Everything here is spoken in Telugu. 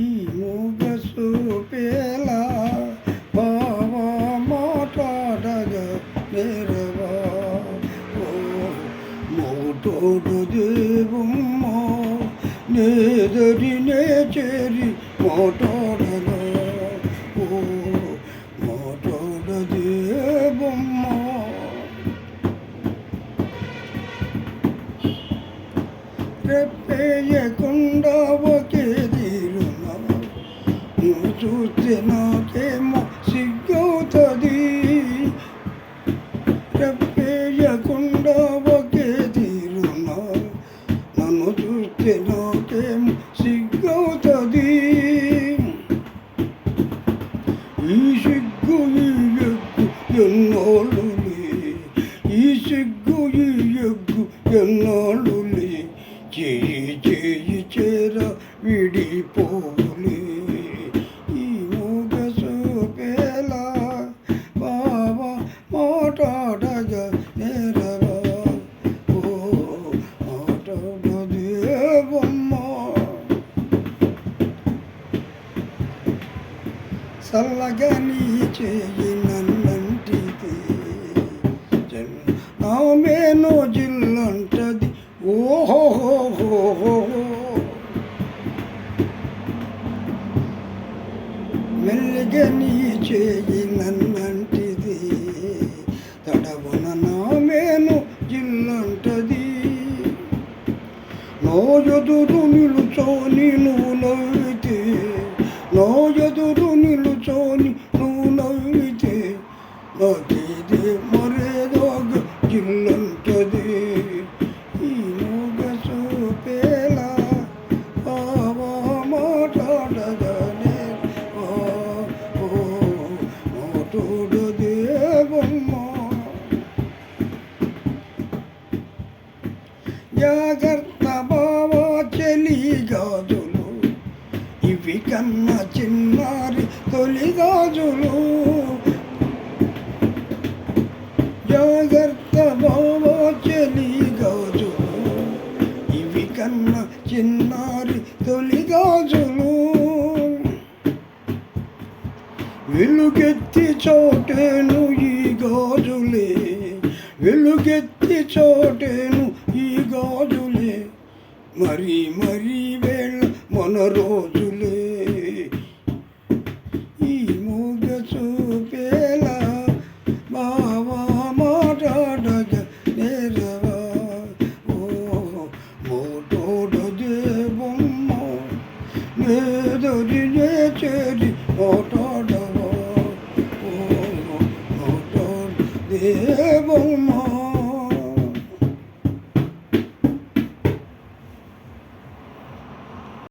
ఈ మూగ చూపేలా బావా మాట్లాడగా నేరవా ఓ మోటోడు దేవుమ్మ నేదరినే చేరి మాట్లాడగా ఓ మోటోడు దేవుమ్మ రెప్పేయకుండా ఒకే తీరునా నువ్వు చూస్తే నాకేమో సిగ్గవుతుంది రెప్పేయకుండా ఒకే తీరునా నన్ను చూస్తే నాకేమో సిగ్గవుతుంది ఈ సిగ్గు ఈ ఎగ్గు ఎన్నోళ్ళులే ఈ సిగ్గు ఈ ఎగ్గు ఎన్నోళ్ళులే చేయి చేయి చేర విడిపోలే ఈ మూగ చూపేలా బావా మాట్లాడగా నేరవా ఓ మాట్లాడదేవమ్మ చల్లగా నీ చేయి నన్నంటిది నామేనో జిల్లంటది ఓహో మెల్లిగా నీ చేయి నన్నంటిది తడవున నామేను జిల్లంటది నో ఎదురు నిలుచోని నువ్వు నవ్వితే నో ఎదురు నిలుచోని నువ్వు నవ్వితే నాకేది మరేదోగ జిల్లంటది ఈ మూగ చూపేలా బావా మాట్లాడగానే ఓ మోటోడు దేవుమ్మ జాగ్రత్త బావా చెలి గాజులు ఇవి కన్నా చిన్నారి తొలి గాజులు జాగ్రత్త బావా చెలి గాజులు ఇవి కన్నా చిన్నారి తొలి గాజులు వెలుగెత్తి చోటేను ఈ గాజులే వెలుగెత్తి చోటేను ఈ గాజులే మరీ మరీ వేళ మన రోజులే ఈ మూగ చూపేలా బావా మాట్లాడగా నేరవా ఓ మోటోడు దేవుమ్మ నేదరినే చేరి మాట్లాడవా ఓ మోటోడు దేవుమ్మ